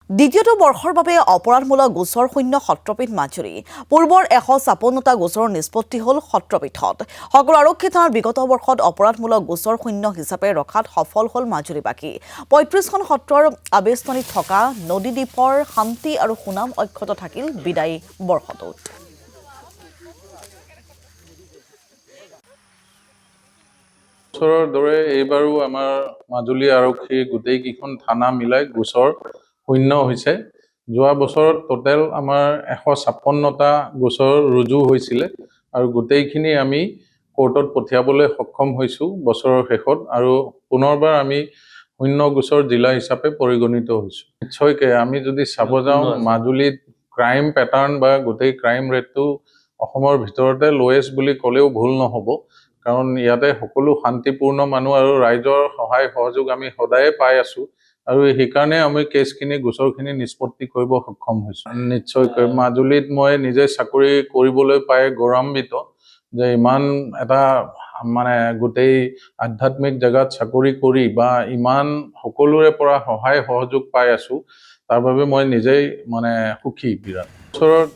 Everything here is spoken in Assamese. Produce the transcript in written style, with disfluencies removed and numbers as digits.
দ্বিতীয়টো বৰ্ষৰ বাবে অপৰাধমূলক গোচৰ শূন্য সত্ৰপীঠ মাজুলী। পূৰ্বৰ 156টা গোচৰৰ নিষ্পত্তি হ'ল সত্ৰপীঠত। সকলো আৰক্ষী থানাত বিগত বৰ্ষত অপৰাধমূলক গোচৰ শূন্য হিচাপে ৰখাত সফল হ'ল মাজুলীবাসী। 35খন সত্ৰৰ আৱেষ্টনীত থকা নদীদ্বীপৰ শান্তি আৰু সুনাম অক্ষত থাকিল বিদায়ী বৰ্ষটোত। বছৰৰ দৰে এইবাৰো আমাৰ মাজুলী আৰক্ষী গোটেইকেইখন থানা মিলাই গোচৰ শূন্য হৈছে। যোৱা বছৰত টোটেল আমাৰ 156টা গোচৰ ৰুজু হৈছিলে আৰু গোটেইখিনি আমি কোৰ্টত পঠিয়াবলৈ সক্ষম হৈছোঁ বছৰৰ শেষত, আৰু পুনৰবাৰ আমি শূন্য গোচৰ জিলা হিচাপে পৰিগণিত হৈছোঁ। নিশ্চয়কৈ আমি যদি চাব যাওঁ, মাজুলীত ক্ৰাইম পেটাৰ্ণ বা গোটেই ক্ৰাইম ৰেটটো অসমৰ ভিতৰতে লৱেষ্ট বুলি ক'লেও ভুল নহ'ব, কাৰণ ইয়াতে সকলো শান্তিপূৰ্ণ মানুহ আৰু ৰাইজৰ সহায় সহযোগ আমি সদায়ে পাই আছোঁ, আৰু সেইকাৰণে আমি কেছখিনি গোচৰখিনি নিষ্পত্তি কৰিব সক্ষম হৈছোঁ। নিশ্চয়কৈ মাজুলীত মই নিজে চাকৰি কৰিবলৈ পাই গৌৰৱান্বিত যে ইমান এটা মানে গোটেই আধ্যাত্মিক জেগাত চাকৰি কৰি বা ইমান সকলোৰে পৰা সহায় সহযোগ পাই আছোঁ, তাৰ বাবে মই নিজেই মানে সুখী বিৰাট। বছৰত